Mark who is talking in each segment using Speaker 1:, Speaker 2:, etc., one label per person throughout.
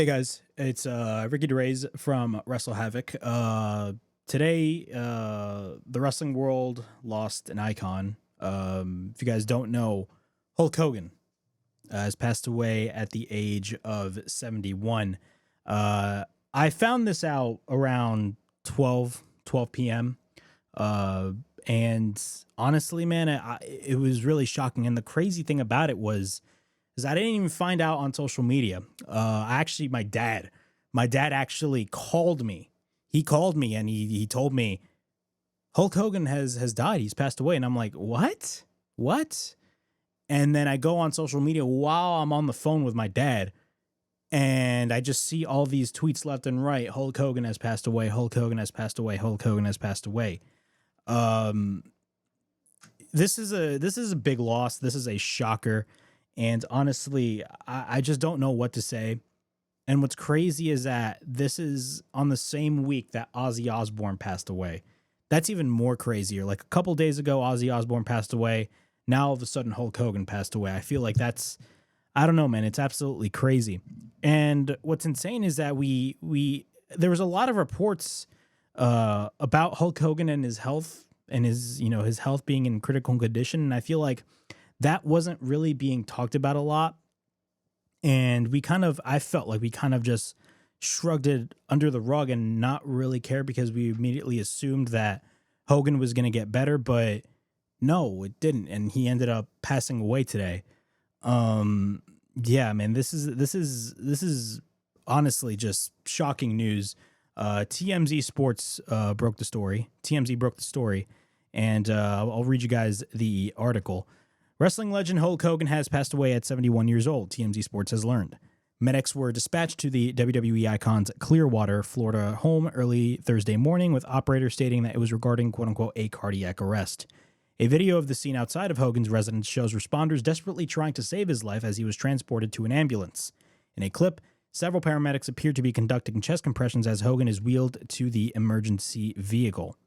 Speaker 1: Hey guys, it's Ricky DeRays from Wrestle Havoc. Today, the wrestling world lost an icon. If you guys don't know, Hulk Hogan has passed away at the age of 71. I found this out around 12 p.m. And honestly, man, it was really shocking. And the crazy thing about it was is I didn't even find out on social media. Actually, my dad actually called me. He called me and he told me Hulk Hogan has died. He's passed away. And I'm like, what? What? And then I go on social media while I'm on the phone with my dad, and I just see all these tweets left and right. Hulk Hogan has passed away. Hulk Hogan has passed away. Hulk Hogan has passed away. This is a big loss. This is a shocker. And honestly, I just don't know what to say. And what's crazy is that this is on the same week that Ozzy Osbourne passed away. That's even more crazier. Like a couple days ago, Ozzy Osbourne passed away. Now all of a sudden, Hulk Hogan passed away. I feel like I don't know, man. It's absolutely crazy. And what's insane is that there was a lot of reports about Hulk Hogan and his health and his health being in critical condition. And I feel like that wasn't really being talked about a lot. And I felt like we kind of just shrugged it under the rug and not really care because we immediately assumed that Hogan was going to get better, but no, it didn't. And he ended up passing away today. Yeah, man, this is honestly just shocking news. TMZ Sports broke the story. TMZ broke the story, and I'll read you guys the article. Wrestling legend Hulk Hogan has passed away at 71 years old, TMZ Sports has learned. Medics were dispatched to the WWE icon's Clearwater, Florida home early Thursday morning, with operators stating that it was regarding quote-unquote a cardiac arrest. A video of the scene outside of Hogan's residence shows responders desperately trying to save his life as he was transported to an ambulance. In a clip, several paramedics appear to be conducting chest compressions as Hogan is wheeled to the emergency vehicle.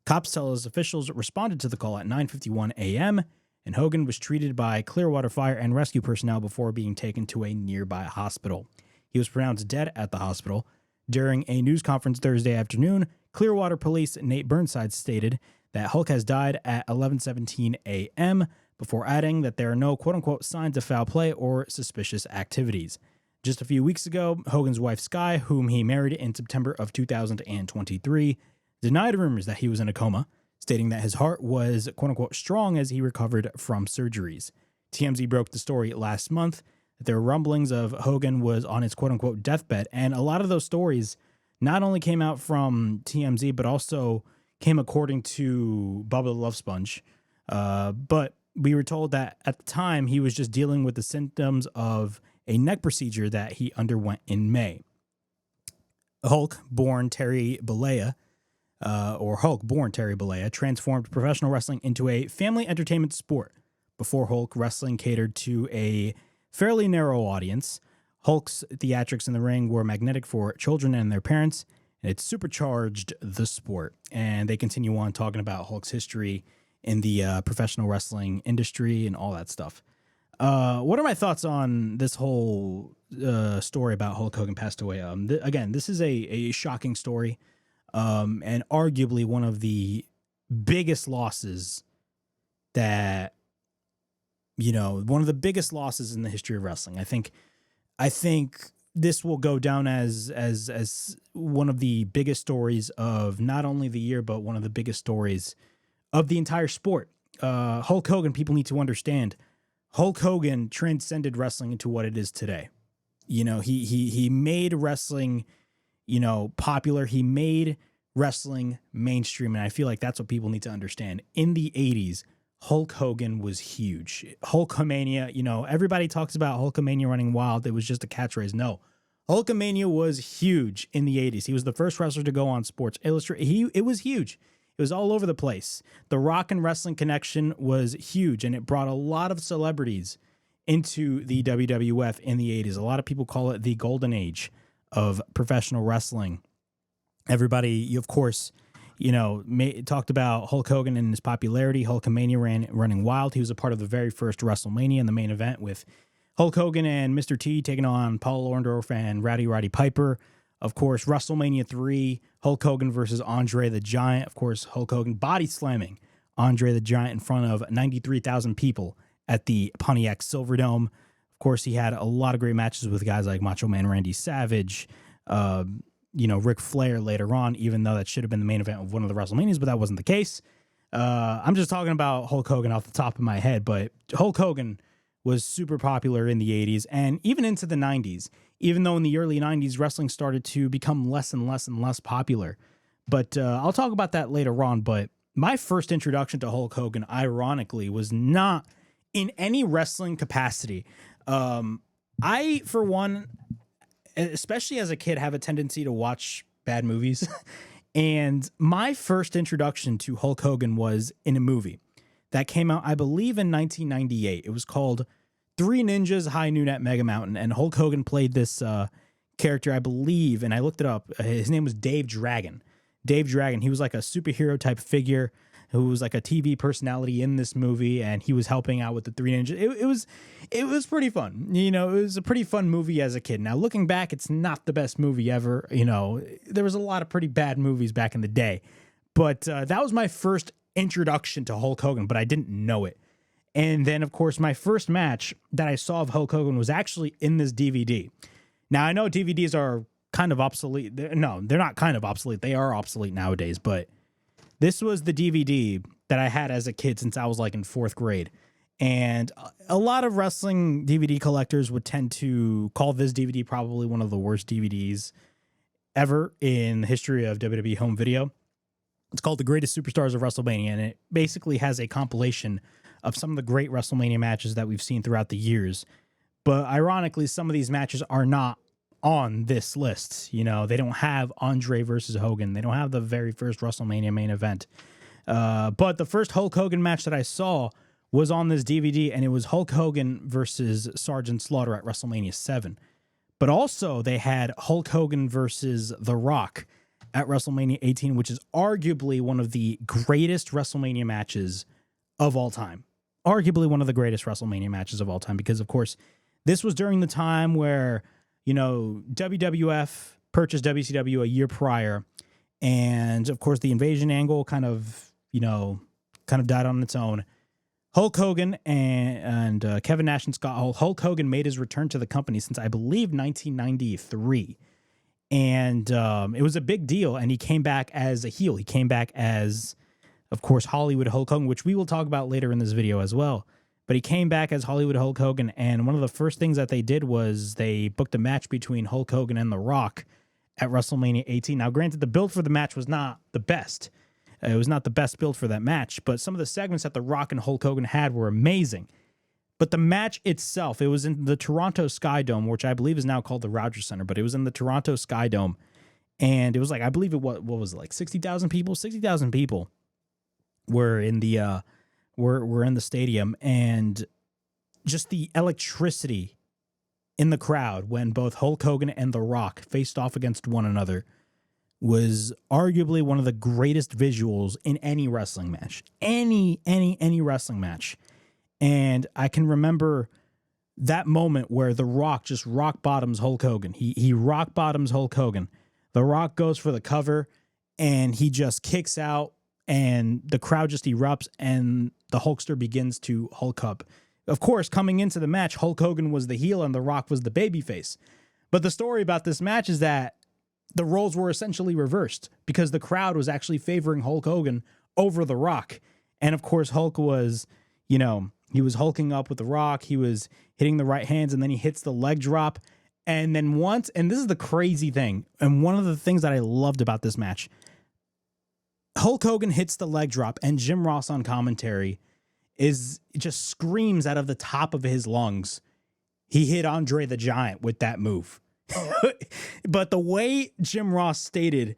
Speaker 1: Cops tell us officials responded to the call at 9:51 a.m., and Hogan was treated by Clearwater Fire and Rescue personnel before being taken to a nearby hospital. He was pronounced dead at the hospital. During a news conference Thursday afternoon, Clearwater Police Nate Burnside stated that Hulk has died at 11:17 a.m., before adding that there are no quote-unquote signs of foul play or suspicious activities. Just a few weeks ago, Hogan's wife Sky, whom he married in September of 2023, denied rumors that he was in a coma, stating that his heart was quote-unquote strong as he recovered from surgeries. TMZ broke the story last month that there were rumblings of Hogan was on his quote-unquote deathbed, and a lot of those stories not only came out from TMZ, but also came according to Bubba the Love Sponge. But we were told that at the time he was just dealing with the symptoms of a neck procedure that he underwent in May. Hulk, born Terry Bollea, transformed professional wrestling into a family entertainment sport. Before Hulk, wrestling catered to a fairly narrow audience. Hulk's theatrics in the ring were magnetic for children and their parents, and it supercharged the sport. And they continue on talking about Hulk's history in the professional wrestling industry and all that stuff. What are my thoughts on this whole story about Hulk Hogan passed away? Again, this is a shocking story. And arguably one of the biggest losses one of the biggest losses in the history of wrestling. I think this will go down as one of the biggest stories of not only the year, but one of the biggest stories of the entire sport. Hulk Hogan, people need to understand, Hulk Hogan transcended wrestling into what it is today. He made wrestling, popular. He made wrestling mainstream, and I feel like that's what people need to understand. In the 80s, Hulk Hogan was huge. Hulkamania, everybody talks about Hulkamania running wild. It was just a catchphrase. No, Hulkamania was huge in the 80s. He was the first wrestler to go on Sports Illustrated. It was huge. It was all over the place. The rock and wrestling connection was huge, and it brought a lot of celebrities into the WWF in the 80s. A lot of people call it the golden age of professional wrestling. Everybody, of course, talked about Hulk Hogan and his popularity. Hulkamania running wild. He was a part of the very first WrestleMania in the main event with Hulk Hogan and Mr. T taking on Paul Orndorff and Roddy Piper. Of course, WrestleMania 3, Hulk Hogan versus Andre the Giant. Of course, Hulk Hogan body slamming Andre the Giant in front of 93,000 people at the Pontiac Silverdome. Of course, he had a lot of great matches with guys like Macho Man Randy Savage, Ric Flair later on, even though that should have been the main event of one of the WrestleManias, but that wasn't the case. I'm just talking about Hulk Hogan off the top of my head, but Hulk Hogan was super popular in the 80s and even into the 90s, even though in the early 90s, wrestling started to become less and less and less popular. But I'll talk about that later on. But my first introduction to Hulk Hogan, ironically, was not in any wrestling capacity. I, for one, especially as a kid, have a tendency to watch bad movies. And my first introduction to Hulk Hogan was in a movie that came out, I believe, in 1998. It was called Three Ninjas High Noon at Mega Mountain. And Hulk Hogan played this character, I believe, and I looked it up. His name was Dave Dragon. Dave Dragon. He was like a superhero type figure who was like a TV personality in this movie, and he was helping out with the Three Ninjas. It was pretty fun. It was a pretty fun movie as a kid. Now, looking back, it's not the best movie ever. There was a lot of pretty bad movies back in the day. But that was my first introduction to Hulk Hogan, but I didn't know it. And then, of course, my first match that I saw of Hulk Hogan was actually in this DVD. Now, I know DVDs are kind of obsolete. No, they're not kind of obsolete. They are obsolete nowadays, but this was the DVD that I had as a kid since I was like in 4th grade. And a lot of wrestling DVD collectors would tend to call this DVD probably one of the worst DVDs ever in the history of WWE home video. It's called The Greatest Superstars of WrestleMania, and it basically has a compilation of some of the great WrestleMania matches that we've seen throughout the years. But ironically, some of these matches are not on this list. They don't have Andre versus Hogan. They don't have the very first WrestleMania main event. But the first Hulk Hogan match that I saw was on this DVD, and it was Hulk Hogan versus Sergeant Slaughter at WrestleMania 7. But also they had Hulk Hogan versus The Rock at WrestleMania 18, which is arguably one of the greatest WrestleMania matches of all time. Arguably one of the greatest WrestleMania matches of all time, because, of course, this was during the time where WWF purchased WCW a year prior, and of course the invasion angle kind of died on its own. Hulk Hogan and Kevin Nash and Scott Hall. Hulk Hogan made his return to the company since I believe 1993, and it was a big deal. And he came back as a heel. He came back as, of course, Hollywood Hulk Hogan, which we will talk about later in this video as well. But he came back as Hollywood Hulk Hogan, and one of the first things that they did was they booked a match between Hulk Hogan and The Rock at WrestleMania 18. Now, granted, the build for the match was not the best. It was not the best build for that match, but some of the segments that The Rock and Hulk Hogan had were amazing. But the match itself, it was in the Toronto Sky Dome, which I believe is now called the Rogers Center, but it was in the Toronto Sky Dome, and it was like, I believe what was it, like 60,000 people? 60,000 people were in the were in the stadium, and just the electricity in the crowd when both Hulk Hogan and The Rock faced off against one another was arguably one of the greatest visuals in any wrestling match. Any wrestling match. And I can remember that moment where The Rock just rock bottoms Hulk Hogan. He rock bottoms Hulk Hogan. The Rock goes for the cover, and he just kicks out, and the crowd just erupts, and the Hulkster begins to Hulk up. Of course, coming into the match, Hulk Hogan was the heel and The Rock was the babyface. But the story about this match is that the roles were essentially reversed because the crowd was actually favoring Hulk Hogan over The Rock. And of course, Hulk was, he was hulking up with The Rock. He was hitting the right hands, and then he hits the leg drop. And then once, and this is the crazy thing, and one of the things that I loved about this match, Hulk Hogan hits the leg drop, and Jim Ross on commentary just screams out of the top of his lungs, he hit Andre the Giant with that move. But the way Jim Ross stated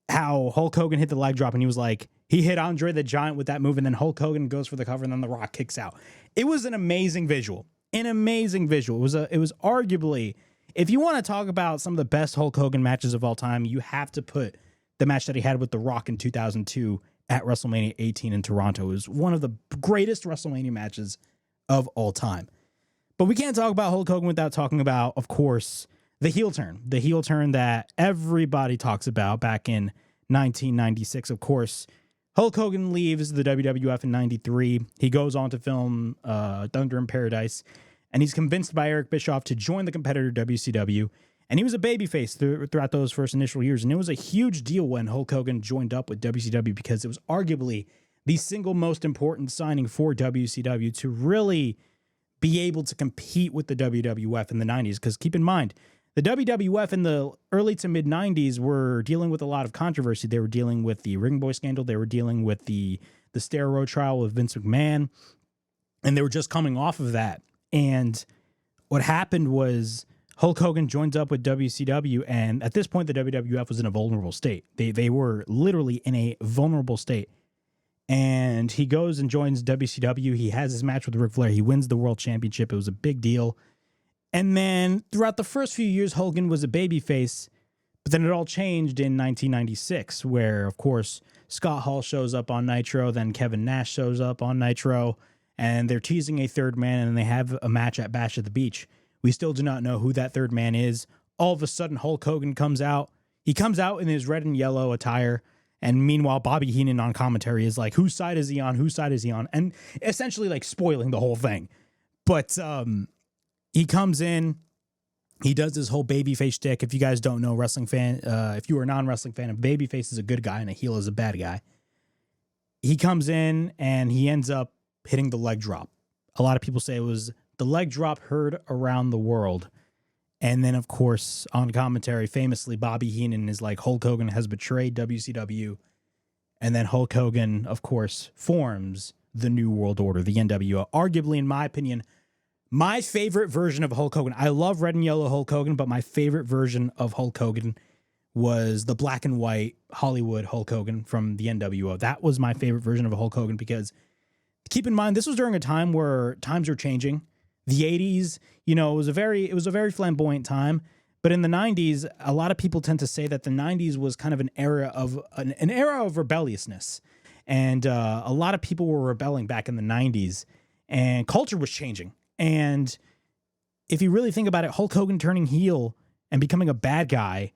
Speaker 1: how Hulk Hogan hit the leg drop, and he was like, he hit Andre the Giant with that move, and then Hulk Hogan goes for the cover, and then The Rock kicks out. It was an amazing visual. An amazing visual. It was arguably, if you want to talk about some of the best Hulk Hogan matches of all time, you have to put the match that he had with The Rock in 2002 at WrestleMania 18 in Toronto. It was one of the greatest WrestleMania matches of all time. But we can't talk about Hulk Hogan without talking about, of course, the heel turn that everybody talks about back in 1996. Of course, Hulk Hogan leaves the WWF in 93. He goes on to film Thunder in Paradise, and he's convinced by Eric Bischoff to join the competitor WCW. And he was a babyface throughout those first initial years. And it was a huge deal when Hulk Hogan joined up with WCW because it was arguably the single most important signing for WCW to really be able to compete with the WWF in the 90s. Because keep in mind, the WWF in the early to mid 90s were dealing with a lot of controversy. They were dealing with the Ring Boy scandal. They were dealing with the steroid trial with Vince McMahon. And they were just coming off of that. And what happened was Hulk Hogan joins up with WCW. And at this point, the WWF was in a vulnerable state. They were literally in a vulnerable state. And he goes and joins WCW. He has his match with Ric Flair. He wins the world championship. It was a big deal. And then throughout the first few years, Hogan was a babyface. But then it all changed in 1996, where, of course, Scott Hall shows up on Nitro. Then Kevin Nash shows up on Nitro. And they're teasing a third man, and they have a match at Bash at the Beach. We still do not know who that third man is. All of a sudden, Hulk Hogan comes out. He comes out in his red and yellow attire. And meanwhile, Bobby Heenan on commentary is like, whose side is he on? Whose side is he on? And essentially like spoiling the whole thing. But he comes in, he does this whole babyface shtick. If you guys don't know, wrestling fan, if you are a non-wrestling fan, a babyface is a good guy and a heel is a bad guy. He comes in and he ends up hitting the leg drop. A lot of people say it was the leg drop heard around the world. And then, of course, on commentary, famously, Bobby Heenan is like, Hulk Hogan has betrayed WCW. And then Hulk Hogan, of course, forms the New World Order, the NWO. Arguably, in my opinion, my favorite version of Hulk Hogan. I love red and yellow Hulk Hogan, but my favorite version of Hulk Hogan was the black and white Hollywood Hulk Hogan from the NWO. That was my favorite version of Hulk Hogan because, keep in mind, this was during a time where times were changing. The 80s, it was a very flamboyant time, but in the 90s, a lot of people tend to say that the 90s was kind of an era of rebelliousness, and a lot of people were rebelling back in the 90s, and culture was changing. And if you really think about it, Hulk Hogan turning heel and becoming a bad guy,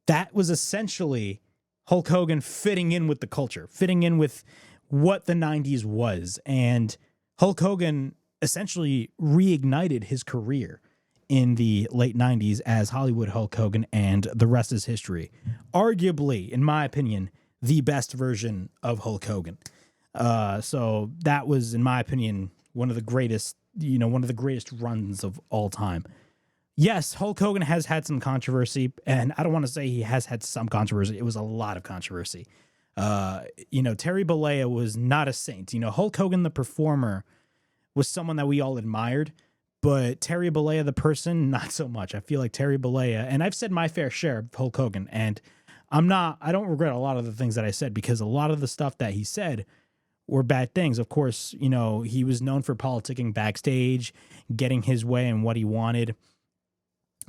Speaker 1: that was essentially Hulk Hogan fitting in with the culture, fitting in with what the 90s was, and Hulk Hogan essentially reignited his career in the late 90s as Hollywood Hulk Hogan, and the rest is history. Arguably, in my opinion, the best version of Hulk Hogan. So that was, in my opinion, one of the greatest runs of all time. Yes, Hulk Hogan has had some controversy, and I don't want to say he has had some controversy. It was a lot of controversy. Terry Bollea was not a saint. Hulk Hogan, the performer, was someone that we all admired, but Terry Bollea, the person, not so much. I feel like Terry Bollea, and I've said my fair share of Hulk Hogan, and I don't regret a lot of the things that I said, because a lot of the stuff that he said were bad things. Of course, he was known for politicking backstage, getting his way and what he wanted.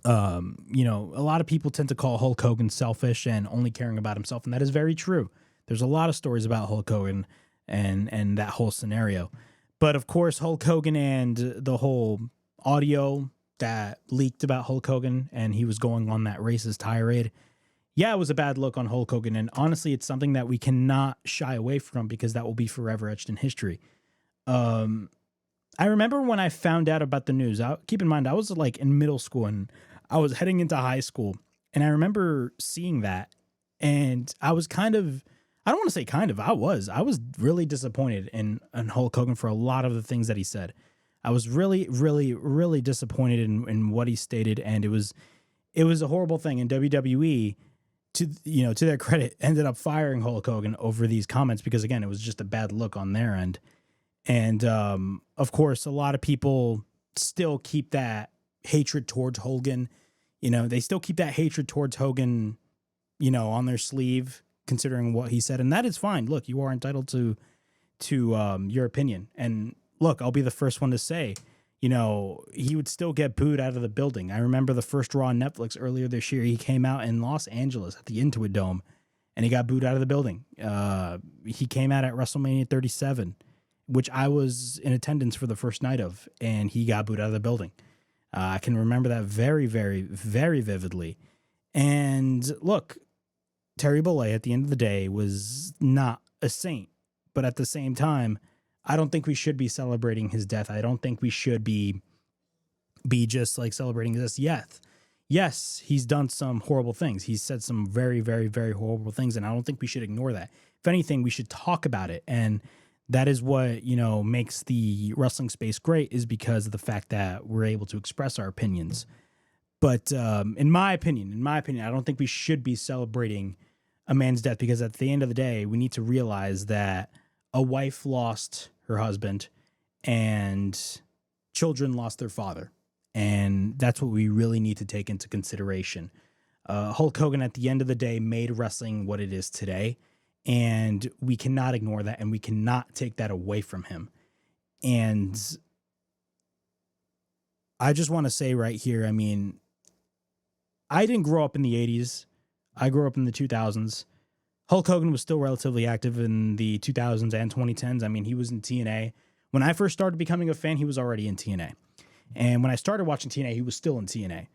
Speaker 1: A lot of people tend to call Hulk Hogan selfish and only caring about himself, and that is very true. There's a lot of stories about Hulk Hogan and that whole scenario. But of course, Hulk Hogan and the whole audio that leaked about Hulk Hogan, and he was going on that racist tirade. Yeah, it was a bad look on Hulk Hogan. And honestly, it's something that we cannot shy away from, because that will be forever etched in history. I remember when I found out about the news. Keep in mind, I was like in middle school and I was heading into high school. And I remember seeing that. And I was I was really disappointed in Hulk Hogan for a lot of the things that he said. I was really, really, really disappointed in what he stated, and it was a horrible thing. And WWE, to their credit, ended up firing Hulk Hogan over these comments because, again, it was just a bad look on their end. And of course, a lot of people still keep that hatred towards Hogan. They still keep that hatred towards Hogan, on their sleeve, considering what he said, and that is fine. Look, you are entitled to your opinion, and look, I'll be the first one to say, he would still get booed out of the building. I remember the first Raw on Netflix earlier this year. He came out in Los Angeles at the Intuit Dome, and he got booed out of the building. He came out at WrestleMania 37, which I was in attendance for the first night of, and he got booed out of the building. I can remember that very, very, very vividly. And look, Terry Bollea at the end of the day was not a saint, but at the same time, I don't think we should be celebrating his death. I don't think we should be just like celebrating this. Yes, he's done some horrible things. He's said some very, very, very horrible things, and I don't think we should ignore that. If anything, we should talk about it. And that is what, makes the wrestling space great, is because of the fact that we're able to express our opinions. But in my opinion, I don't think we should be celebrating a man's death, because at the end of the day, we need to realize that a wife lost her husband and children lost their father. And that's what we really need to take into consideration. Hulk Hogan, at the end of the day, made wrestling what it is today. And we cannot ignore that, and we cannot take that away from him. And I just want to say right here, I mean, I didn't grow up in the 80s. I grew up in the 2000s. Hulk Hogan was still relatively active in the 2000s and 2010s. I mean, he was in TNA. When I first started becoming a fan, he was already in TNA. And when I started watching TNA, he was still in TNA.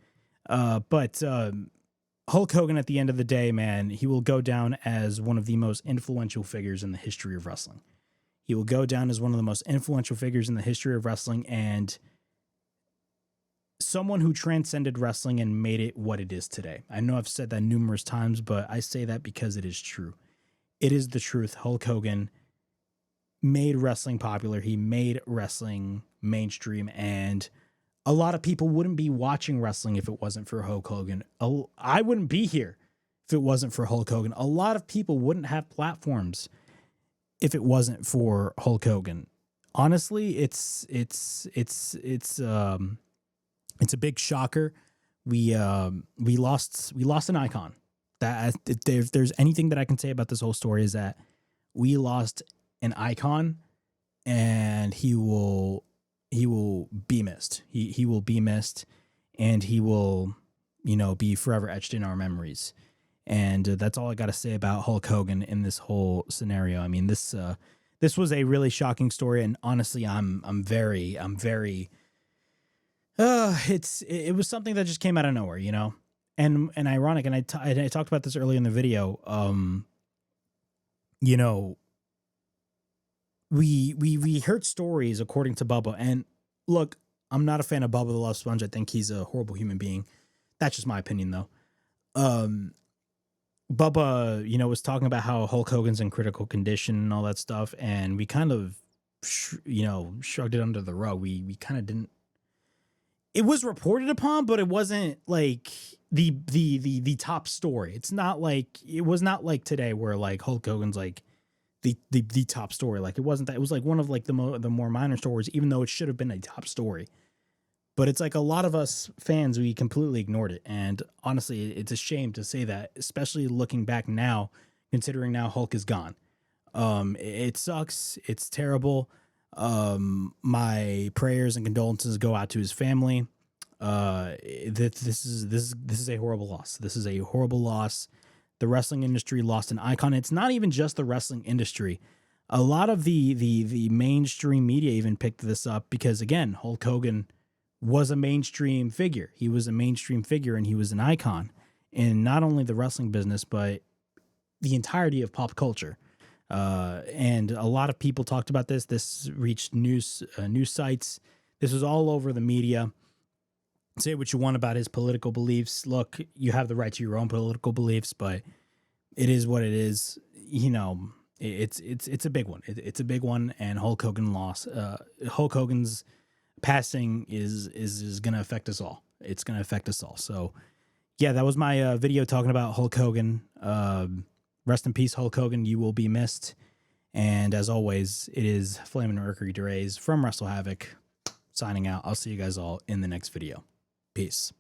Speaker 1: But Hulk Hogan, at the end of the day, man, he will go down as one of the most influential figures in the history of wrestling. He will go down as one of the most influential figures in the history of wrestling, and someone who transcended wrestling and made it what it is today. I know I've said that numerous times, but I say that because it is true. It is the truth. Hulk Hogan made wrestling popular. He made wrestling mainstream, and a lot of people wouldn't be watching wrestling if it wasn't for Hulk Hogan. I wouldn't be here if it wasn't for Hulk Hogan. A lot of people wouldn't have platforms if it wasn't for Hulk Hogan. Honestly, it's a big shocker. We lost an icon. That if there's anything that I can say about this whole story, is that we lost an icon, and he will be missed. He will be missed, and he will, be forever etched in our memories. And that's all I got to say about Hulk Hogan in this whole scenario. I mean, this was a really shocking story, and honestly, I'm very it was something that just came out of nowhere, and ironic. And I talked about this earlier in the video. We heard stories according to Bubba, and look, I'm not a fan of Bubba the Love Sponge. I think he's a horrible human being. That's just my opinion, though. Bubba, was talking about how Hulk Hogan's in critical condition and all that stuff, and we kind of, shrugged it under the rug. We kind of didn't. It was reported upon, but it wasn't like the top story. It was not like today where like Hulk Hogan's like the top story. Like it wasn't that. It was like one of like the more minor stories, even though it should have been a top story. But it's like a lot of us fans, we completely ignored it. And honestly, it's a shame to say that, especially looking back now, considering now Hulk is gone. It sucks. It's terrible. My prayers and condolences go out to his family. This is a horrible loss. This is a horrible loss. The wrestling industry lost an icon. It's not even just the wrestling industry. A lot of the mainstream media even picked this up because, again, Hulk Hogan was a mainstream figure. He was a mainstream figure, and he was an icon in not only the wrestling business, but the entirety of pop culture. And a lot of people talked about this. This reached news sites. This was all over the media. Say what you want about his political beliefs. Look, you have the right to your own political beliefs, but it is what it is. It's a big one. It's a big one, and Hulk Hogan lost. Hulk Hogan's passing is going to affect us all. It's going to affect us all. So, yeah, that was my video talking about Hulk Hogan. Rest in peace, Hulk Hogan. You will be missed. And as always, it is Flamin' Mercury Derays from Wrestle Havoc signing out. I'll see you guys all in the next video. Peace.